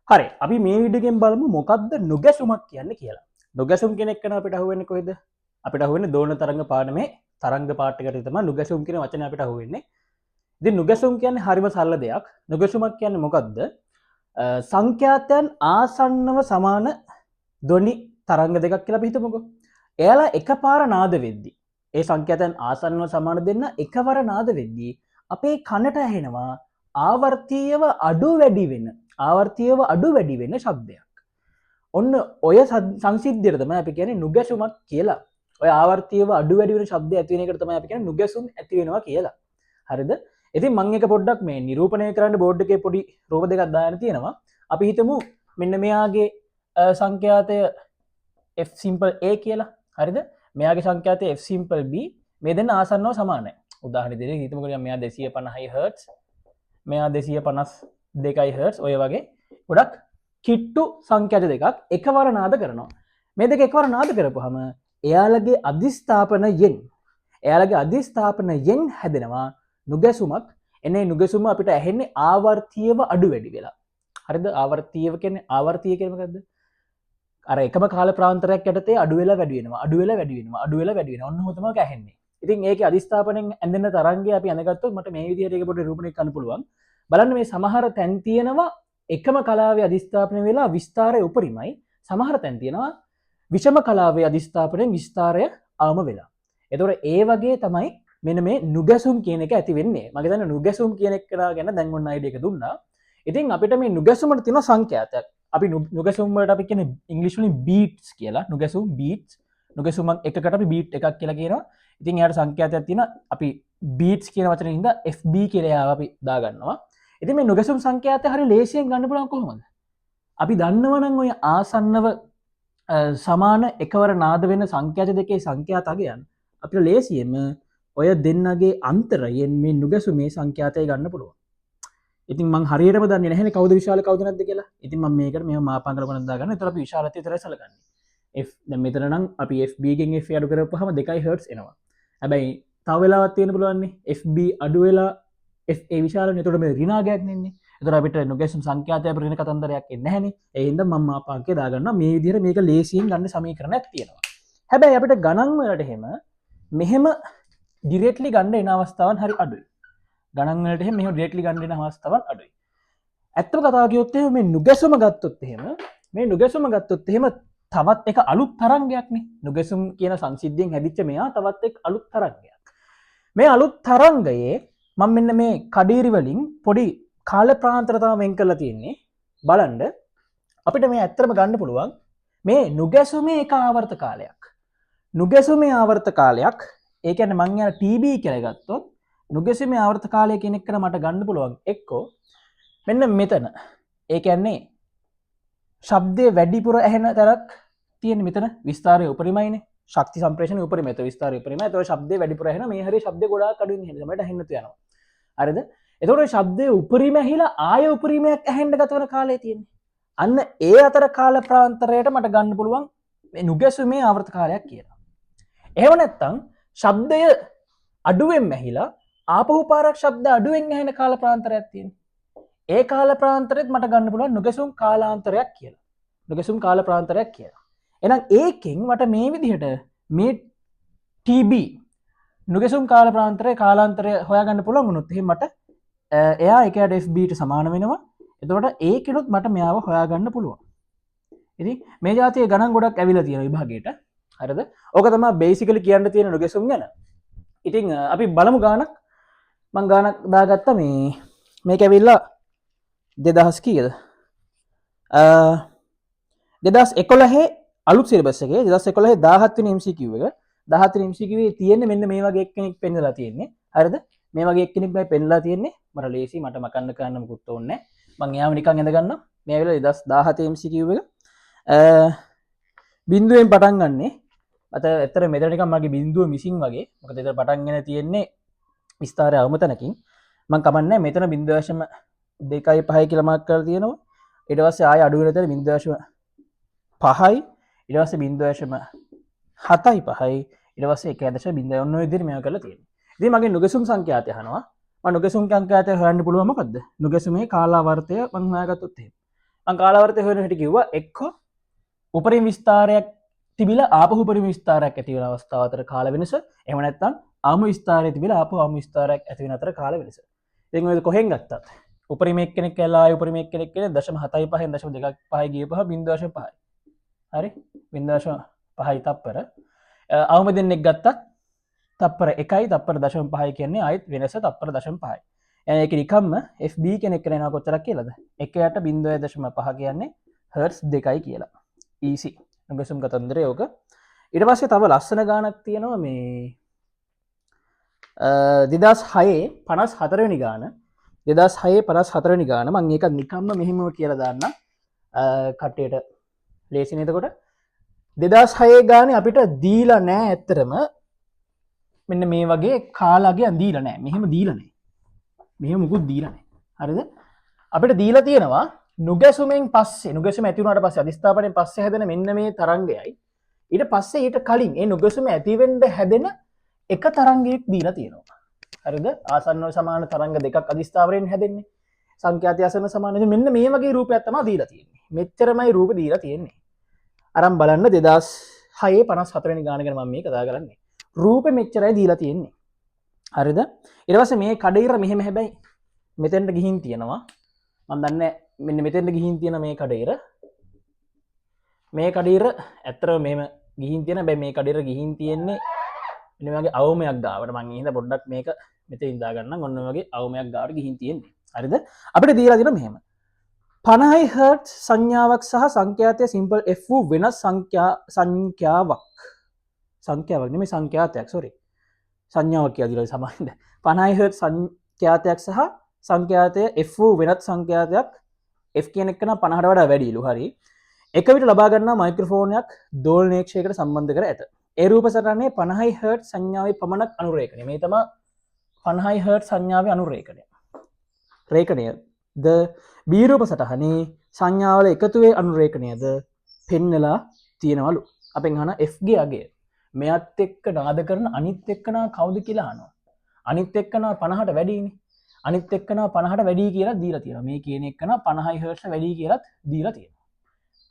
හරි අපි මේ විඩියෝගෙන් බලමු මොකක්ද නුගැසුමක් කියන්නේ කියලා. නුගැසුම් කියන එක අපිට අහුවෙන්නේ කොහෙද? අපිට අහුවෙන්නේ දෝන තරංග පාඩමේ තරංග පාඨ එකට තමයි නුගැසුම් කියන වචනේ අපිට අහුවෙන්නේ. ඉතින් නුගැසුම් කියන්නේ හරිම සරල දෙයක්. නුගැසුමක් කියන්නේ මොකක්ද? සංඛ්‍යාතයන් ආසන්නව සමාන ධ්වනි තරංග දෙකක් කියලා අපි හිතමුකෝ. එයාලා එකපාර නාද වෙද්දී ඒ සංඛ්‍යාතයන් ආසන්නව සමාන දෙන්න එකවර නාද වෙද්දී අපේ කනට ඇහෙනවා ආවර්තීයව අඩු වැඩි වෙන ආවර්තීයව අඩු වැඩි වෙන ශබ්දයක්. ඔන්න ඔය සංසිද්ධියට තමයි අපි කියන්නේ නුගැසුමක් කියලා. ඔය ආවර්තීයව අඩු වැඩි වෙන ශබ්ද ඇති වෙන එකට තමයි අපි කියන්නේ නුගැසුම් ඇති වෙනවා කියලා. හරිද? ඉතින් මම එක පොඩ්ඩක් මේ නිරූපණය කරන්න බෝඩ් එකේ පොඩි රූප දෙකක් දාන්න තියෙනවා. අපි හිතමු මෙන්න මෙයාගේ සංඛ්‍යාතය f simple a කියලා. හරිද? මෙයාගේ සංඛ්‍යාතය f simple b මේ දෙන්න ආසන්නව සමානයි. උදාහරණ දෙකක් හිතමුකෝ මෙයා 250 Hz මෙයා 252 Hz ඔය වගේ ගොඩක් කිට්ටු සංඛ්‍යාත දෙකක් එකවර නාද කරනවා. මේ දෙක එකවර නාද කරපුවාම එයාලගේ අධිස්ථාපනයෙන් හැදෙනවා නුගැසුමක්. එනේ නුගැසුම අපිට ඇහෙන්නේ ආවර්තීයව අඩු වැඩි වෙලා. හරිද? ආවර්තීයව කියන්නේ ආවර්තීය කියන්නේ මොකද්ද? අර එකම කාල ප්‍රාන්තරයක් යටතේ අඩු වෙලා වැඩි වෙනවා. අඩු වෙලා වැඩි වෙනවා. අඩු වෙලා වැඩි වෙනවා. ඔන්න ඔහොම තමයි ඇහෙන්නේ. ඉතින් ඒකේ අධිස්ථාපනයෙන් ඇඳෙන තරංගය අපි අඳගත්තොත් මට මේ විදිහට ඒක පොඩි නිරූපණය කරන්න පුළුවන්. බලන්න මේ සමහර තැන් තියෙනවා එකම කලාවේ අධිස්ථාපනය වෙලා විස්තාරය උපරිමයි. සමහර තැන් තියෙනවා විෂම කලාවේ අධිස්ථාපනයෙන් විස්තාරය අවම වෙලා. එතකොට ඒ වගේ තමයි මෙන්න මේ නුගැසුම් කියන එක ඇති වෙන්නේ. මම හිතන්නේ නුගැසුම් කියන එක ගැන දැන් ඔන්න අයිඩියා එක දුන්නා. ඉතින් අපිට මේ නුගැසුමට තියෙන සංඛ්‍යාතයක්. අපි නුගැසුම් වලට අපි කියන්නේ ඉංග්‍රීසි වලින් බීට්ස් කියලා. නුගැසුම් බීට්ස්. නුගැසුමක් එකකට අපි බීට් එකක් කියලා කියනවා. ඉතින් එයාට සංඛ්‍යාතයක් තියෙනවා. අපි බීට්ස් කියන වචනේ හින්දා FB කියලා එයාව අපි දාගන්නවා. ඉතින් මේ නුගැසුම් සංඛ්‍යාතය හරිය ලේසියෙන් ගන්න පුළුවන් කොහොමද? අපි දන්නවනම් ඔය ආසන්නව සමාන එකවර නාද වෙන සංඛ්‍යාත දෙකේ සංඛ්‍යාත අගයන් අපිට ලේසියෙන්ම ඔය දෙන්නගේ අන්තරයෙන් මේ නුගැසුමේ සංඛ්‍යාතය ගන්න පුළුවන්. ඉතින් මං හරියටම දන්නේ නැහැ කවුද විශාල කවුද නැද්ද කියලා. ඉතින් මම මේකට මෙහෙම මාපාංග කරගෙන දාගන්න. ඒතර අපි විශාලත්වය විතරයි සලකන්නේ. F දැන් මෙතන නම් අපි FB ගෙන් F අඩු කරපුවාම 2 Hz එනවා. හැබැයි තව වෙලාවක් තියෙන පුළුවන් නේ FB අඩු වෙලා FA විශාලනේ. එතකොට මේ ඍණාගයක් නෙන්නේ. එතකොට අපිට නුගැසුම් සංඛ්‍යාතය ඍණ කතන්දරයක් එන්නේ නැහනේ. ඒ හින්දා මම මාපාංකය දාගන්නවා. මේ විදිහට මේක ලේසියෙන් ගන්න සමීකරණයක් තියෙනවා. හැබැයි අපිට ගණන් වලට මෙහෙම ඩිරෙක්ට්ලි ගන්න එන අවස්ථාවන් හරි අඩුයි. ගණන් වලට මෙහෙම ඩිරෙක්ට්ලි ගන්න එන අවස්ථාවන් අඩුයි. ඇත්තම කතාව කිව්වොත් එහෙම මේ නුගැසුම ගත්තොත් එහෙම තවත් එක අලුත් තරංගයක් නේ. නුගැසුම් කියන සංසිද්ධියෙන් හැදිච්ච මෙයා තවත් එක් අලුත් තරංගයක්. මේ අලුත් තරංගයේ මම මෙන්න මේ කඩීරි වලින් පොඩි කාල ප්‍රාන්තර තමයි වෙන් කරලා තියෙන්නේ. බලන්න අපිට මේ ඇත්තටම ගන්න පුළුවන් මේ නුගැසුමේ එක ආවර්ත කාලයක්. නුගැසුමේ ආවර්ත කාලයක් ඒ කියන්නේ මං යන TB කියලා ගත්තොත් නුගැසුමේ ආවර්ත කාලය කියන එක මට ගන්න පුළුවන් එක්කෝ මෙන්න මෙතන. ඒ කියන්නේ ශබ්දයේ වැඩිපුර ඇහෙන තරක් තියෙන මෙතන විස්තාරය උපරිමයිනේ. ශක්ති සම්ප්‍රේෂණය උපරිමයි. ඒතකොට විස්තාරය උපරිමයි. ඒතකොට ශබ්දයේ වැඩිපුර ඇහෙන මේ හරිය ශබ්ද ගොඩාක් අඩු වෙන හින්දා තමයි ඇහෙන්න යනවා. හරිද? ඒතකොට ශබ්දයේ උපරිම ඇහිලා ආය උපරිමයක් ඇහෙන්න ගත වෙන කාලය තියෙන්නේ. අන්න ඒ අතර කාල ප්‍රාන්තරයට මට ගන්න පුළුවන් මේ නුගැසුමේ ආවර්ත කාලයක් කියලා. එහෙම නැත්නම් ශබ්දය අඩුවෙන් ඇහිලා ආපහු පාරක් ශබ්ද අඩුවෙන් ඇහෙන කාල ප්‍රාන්තරයක් තියෙනවා. ඒ කාල ප්‍රාන්තරෙත් මට ගන්න පුළුවන් නුගැසුම් කාලාන්තරයක් කියලා. නුගැසුම් කාල ප්‍රාන්තරයක් කියලා. එහෙනම් ඒකෙන් මට මේ විදිහට මේ TB නුගැසුම් කාල ප්‍රාන්තරයේ කාලාන්තරය හොයාගන්න පුළුවන් වුණොත් එහෙනම් මට එයා එකයට FB ට සමාන වෙනවා. එතකොට ඒකෙනුත් මට මෙයාව හොයාගන්න පුළුවන්. ඉතින් මේ જાතියේ ගණන් ගොඩක් ඇවිල්ලා තියෙනවා විභාගයට. හරිද? ඕක තමයි බේසිකලි කියන්න තියෙන නුගැසුම් ගැන. ඉතින් අපි බලමු ගානක්. මම ගානක් දාගත්තා මේක ඇවිල්ලා 2000 කීයද? 2011 අලුත් සිලබස් එකේ 2011 17 වෙනි MCQ එක 17 වෙනි MCQ එකේ තියෙන්නේ මෙන්න මේ වගේ එක්කෙනෙක් පෙන්නලා තියෙන්නේ. හරිද? මේ වගේ එක්කෙනෙක් මම පෙන්නලා තියෙන්නේ. මට ලේසි මට මකන්න කරන්න මොකුත් ඕනේ නැහැ. මම එයාම නිකන් ඇඳ ගන්නවා. මේ ඇවිල්ලා 2017 MCQ එක බිඳුවෙන් පටන් ගන්නෙ. ඇත්තට මෙතන නිකන් මගේ බිඳුව මිසින් වගේ. මොකද ඒතර පටන්ගෙන තියෙන්නේ විස්තරය අවම තැනකින්. මම කමන්නේ මෙතන 0.25 කියලා මාක් කරලා තියෙනවා. ඊට පස්සේ ආය අඩු වෙන තැන 0.5යි. ඊට පස්සේ 0.75යි. ඊට පස්සේ 1.0 ඔන්න ඔය විදිහට මේවා කරලා තියෙනවා. ඉතින් මගේ නුගැසුම් සංඛ්‍යාතය අහනවා. මම නුගැසුම් සංඛ්‍යාතය හොයන්න පුළුවන් මොකද්ද? නුගැසුමේ කාලාවර්තය මම හොයාගත්තොත් එහෙම. මම කාලාවර්තය හොයන හැටි කිව්වා එක්ක උපරිම විස්තාරයක් තිබිලා ආපහු උපරිම විස්තාරයක් ඇති වෙන අවස්ථාව අතර කාල වෙනස. එහෙම නැත්නම් ආම විස්තාරය තිබිලා ආපහු ආම විස්තාරයක් ඇති වෙන අතර කාල වෙනස. ඉතින් ඔය කොහෙන් ගත්තත් උපරිම එක්කෙනෙක් කියලා ආය උපරිම එක්කෙනෙක් කියන්නේ 0.75න් 0.25 ගියපහ 0.5. හරි 0.5 තප්පර. අවම දෙන්නෙක් ගත්තත් තප්පර 1යි තප්පර 0.5 කියන්නේ ආයෙත් වෙනස තප්පර 0.5යි. ඒක නිකම්ම FB කෙනෙක් කරනවා කොච්චරක් කියලාද? 1යට 0.5 කියන්නේ හර්ට්ස් 2යි කියලා. ඊසි. නුගසුම් කතන්දරය ඕක. ඊට පස්සේ තව ලස්සන ගානක් තියෙනවා මේ 2006 54 වෙනි ගාන 2006 54 වෙනි ගාන මම ඒක නිකම්ම මෙහෙම කියලා දාන්න කට්ටියට ලේසි නේද කොට 2006 ගානේ අපිට දීලා නෑ ඇත්තටම මෙන්න මේ වගේ කාලගේ දීලා නෑ මෙහෙම දීලා නෑ මෙහෙම මුකුත් දීලා නෑ හරිද අපිට දීලා තියෙනවා නුගැසුමෙන් පස්සේ නුගැසුම ඇති වුණාට පස්සේ අධිස්ථාපනයෙන් පස්සේ හැදෙන මෙන්න මේ තරංගයයි ඊට පස්සේ ඊට කලින් ඒ නුගැසුම ඇති වෙන්න හැදෙන එක තරංගයක් දීලා තියෙනවා. හරිද? ආසන්නව සමාන තරංග දෙකක් අධිස්ථාවරයෙන් හැදෙන්නේ. සංඛ්‍යාත ආසන්න සමාන මෙන්න මේ වගේ රූපයක් තමයි දීලා තියෙන්නේ. මෙච්චරමයි රූප දීලා තියෙන්නේ. අරන් බලන්න 2006 54 වෙනි ගාන ගැන මම මේ කතා කරන්නේ. රූපෙ මෙච්චරයි දීලා තියෙන්නේ. හරිද? ඊට පස්සේ මේ කඩේර මෙහෙම හැබැයි මෙතෙන්ට ගිහින් තියෙනවා. මම දන්නේ මෙන්න මෙතෙන්ට ගිහින් තියෙන මේ කඩේර ඇත්තටම මෙහෙම ගිහින් තියෙන හැබැයි මේ කඩේර ගිහින් තියෙන්නේ මෙන්න වගේ අවමයක් ගාවට මම ඉහිඳ පොඩ්ඩක් මේක මෙතන ඉඳා ගන්නම් ඔන්න වගේ අවමයක් ගාවට ගිහින් තියෙන්නේ හරිද අපිට දීලා තියෙන මෙහෙම 50 හර්ට්ස් සංඥාවක් සහ සංඛ්‍යාතය සිම්පල් f වූ වෙනස් සංඛ්‍යාවක් නෙමෙයි සංඛ්‍යාතයක් sorry සංඥාවක් කියලා දීලා සමානද 50 හර්ට්ස් සංඛ්‍යාතයක් සහ සංඛ්‍යාතය f වූ වෙනත් සංඛ්‍යාතයක් f කියන එක නම් 50ට වඩා වැඩිලු හරි එක විට ලබා ගන්නා මයික්‍රොෆෝනයක් දෝලනයේක්ෂයකට සම්බන්ධ කර ඇත ඒ රූප සටහනේ 50 හර්ට්ස් සංඥාවේ පමණක් අනුරේඛනය. මේ තමයි 50 හර්ට්ස් සංඥාවේ අනුරේඛනය. රේඛනය ද B රූප සටහනේ සංඥාවල එකතුවේ අනුරේඛනයද පෙන්නලා තියෙනවලු. අපෙන් අහන F ගේ අගය. මෙයත් එක්ක නාද කරන අනිත් එක්කනා කවුද කියලා අහනවා. අනිත් එක්කනා 50ට වැඩිනේ. අනිත් එක්කනා 50ට වැඩි කියලා දීලා තියෙනවා. මේ කියන එක්කනා 50 හර්ට්ස් වැඩි කියලාත් දීලා තියෙනවා.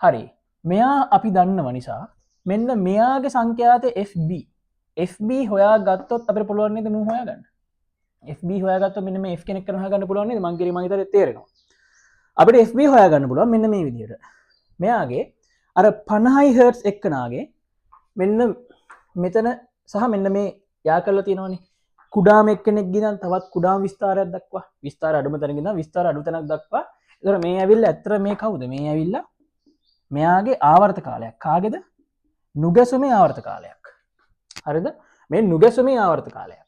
හරි. මෙයා අපි දන්නව නිසා මෙන්න මෙයාගේ සංඛ්‍යාතය FB හොයා ගත්තොත් අපිට පුළුවන් නේද මූ හොයාගන්න FB හොයාගත්තොත් මෙන්න මේ F කෙනෙක් කරන හොයාගන්න පුළුවන් නේද මං කිරි මං හිතේ තේරෙනවා අපිට FB හොයාගන්න පුළුවන් මෙන්න මේ විදිහට මෙයාගේ අර 50 හර්ට්ස් එක්කනාගේ මෙන්න මෙතන සහ මෙන්න මේ යා කරලා තියෙනවනේ කුඩාම එක්කෙනෙක් ගිනන් තවත් කුඩාම විස්තරයක් දක්වා විස්තර අඩුම තැනක ඉඳන් විස්තර අඩු තැනක් දක්වා ඒතර මේ ඇවිල්ලා ඇත්තට මේ කවුද මේ ඇවිල්ලා මෙයාගේ ආවර්ත කාලයක් කාගේද නුගැසුමේ ආවර්ත කාලයක්. හරිද? මේ නුගැසුමේ ආවර්ත කාලයක්.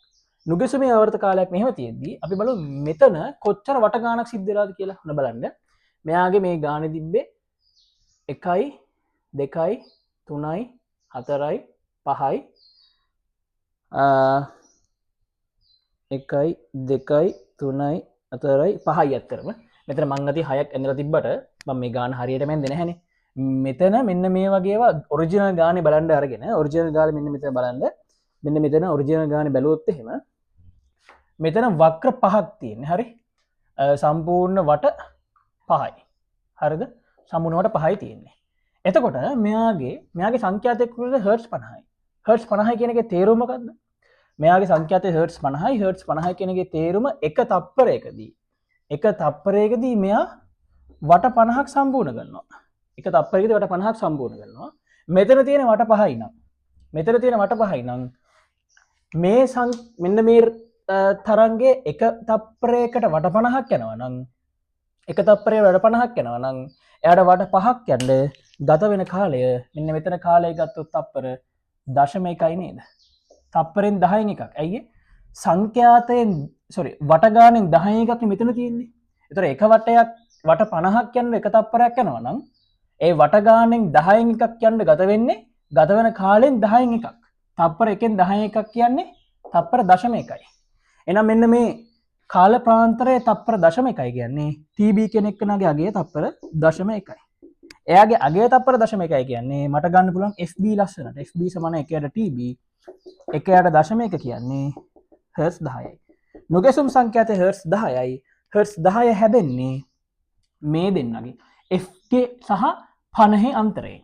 නුගැසුමේ ආවර්ත කාලයක් මෙහෙම තියෙද්දි අපි බලමු මෙතන කොච්චර වට ගානක් සිද්ධ වෙලාද කියලා. ඔන්න බලන්න. මෙයාගේ මේ ගානේ තිබ්බේ 1යි 2යි 3යි 4යි 5යි 1යි 2යි 3යි 4යි 5යි අතරම. මෙතන මං අති 6ක් ඇඳලා තිබ්බට මම මේ ගාන හරියටම ඇඳේ නැහැනේ. මෙතන මෙන්න මේ වගේවා ඔරිජිනල් ගානේ බලන්න අරගෙන ඔරිජිනල් ගානේ මෙන්න මෙතන බලන්න මෙන්න මෙතන ඔරිජිනල් ගානේ බැලුවොත් එහෙම මෙතන වක්‍ර පහක් තියෙන්නේ හරි සම්පූර්ණ වට පහයි හරිද සම්පූර්ණ වට පහයි තියෙන්නේ එතකොට මෙයාගේ සංඛ්‍යාතයක් විදිහට හර්ට්ස් 50යි හර්ට්ස් 50 කියන එකේ තේරුම මොකද්ද මෙයාගේ සංඛ්‍යාතය හර්ට්ස් 50යි හර්ට්ස් 50 කියන එකේ තේරුම එක තප්පරයකදී මෙයා වට 50ක් සම්පූර්ණ කරනවා එක තප්පරයකදී වට 50ක් සම්පූර්ණ කරනවා. මෙතන තියෙන වට 5යි නම් මේ මෙන්න මේ තරංගේ එක තප්පරයකට වට 50ක් යනවා නම් එක තප්පරයකට වට 50ක් යනවා නම් එයාට වට 5ක් යන්න ගත වෙන කාලය මෙන්න මෙතන කාලය ගත්තොත් තප්පර 0.1යි නේද? තප්පරෙන් 10න් එකක්. ඇයි සංඛ්‍යාතයෙන් වට ගානෙන් 10න් එකක් මෙතන තියෙන්නේ. ඒතර එක වටයක් වට 50ක් යන එක තප්පරයක් යනවා නම් ඒ වටගානෙන් 10න් එකක් යන්න ගත වෙන්නේ ගත වෙන කාලෙන් 10න් එකක්. තප්පර එකෙන් 10 එකක් කියන්නේ තප්පර 0.1යි. එහෙනම් මෙන්න මේ කාල ප්‍රාන්තරයේ තප්පර 0.1යි කියන්නේ TB කෙනෙක් කෙනාගේ අගය තප්පර 0.1යි. එයාගේ අගය තප්පර 0.1යි කියන්නේ මට ගන්න පුළුවන් FB ලස්සනට. FB සමාන 1ට TB 1ට 0.1 කියන්නේ හර්ට්ස් 10යි. නුගැසුම් සංඛ්‍යාතය හර්ට්ස් 10යි. හර්ට්ස් 10 හැදෙන්නේ මේ දෙන්නගේ ගේ සහ 50 අන්තරේ.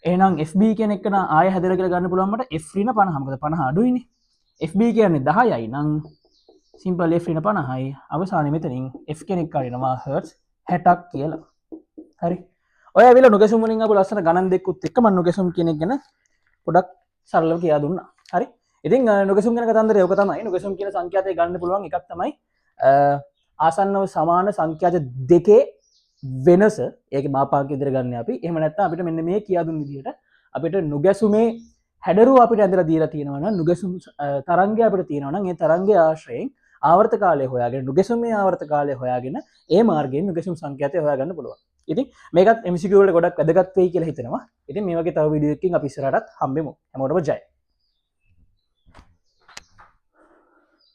එහෙනම් FB කියන එක ආය හැදලා කියලා ගන්න පුළුවන් මට F ඍණ 50. මොකද 50 අඩුයිනේ. FB කියන්නේ 10යි නම් සිම්පල් F ඍණ 50යි. අවසානයේ මෙතනින් F කෙනෙක් කාරිනවා හර්ට්ස් 60ක් කියලා. හරි. ඔය ඇවිල්ලා නුගැසුම් වලින් ආපු ලස්සන ගණන් දෙකකුත් එක්ක මම නුගැසුම් කියන එක ගැන පොඩක් සරලව කියලා දුන්නා. හරි. ඉතින් නුගැසුම් ගැන කතන්දරය ඔක තමයි. නුගැසුම් කියන සංඛ්‍යාතය ගන්න පුළුවන් එකක් තමයි ආසන්නව සමාන සංඛ්‍යාත දෙකේ වෙනස. ඒක මාපාංක විදිහට ගන්න අපි. එහෙම නැත්නම් අපිට මෙන්න මේ කියා දුන්න විදිහට අපිට නුගැසුමේ හැඩරුව අපිට ඇඳලා දීලා තියෙනවා නම් නුගැසුම් තරංගය අපිට තියෙනවා නම් ඒ තරංගයේ ආශ්‍රයෙන් ආවර්ත කාලය හොයාගෙන නුගැසුමේ ආවර්ත කාලය හොයාගෙන ඒ මාර්ගයෙන් නුගැසුම් සංඛ්‍යාතය හොයාගන්න පුළුවන්. ඉතින් මේකත් MCQ වල ගොඩක් වැදගත් වෙයි කියලා හිතනවා. ඉතින් මේ වගේ තව වීඩියෝ එකකින් අපි ඉස්සරහටත් හම්බෙමු. හැමෝටම ජය.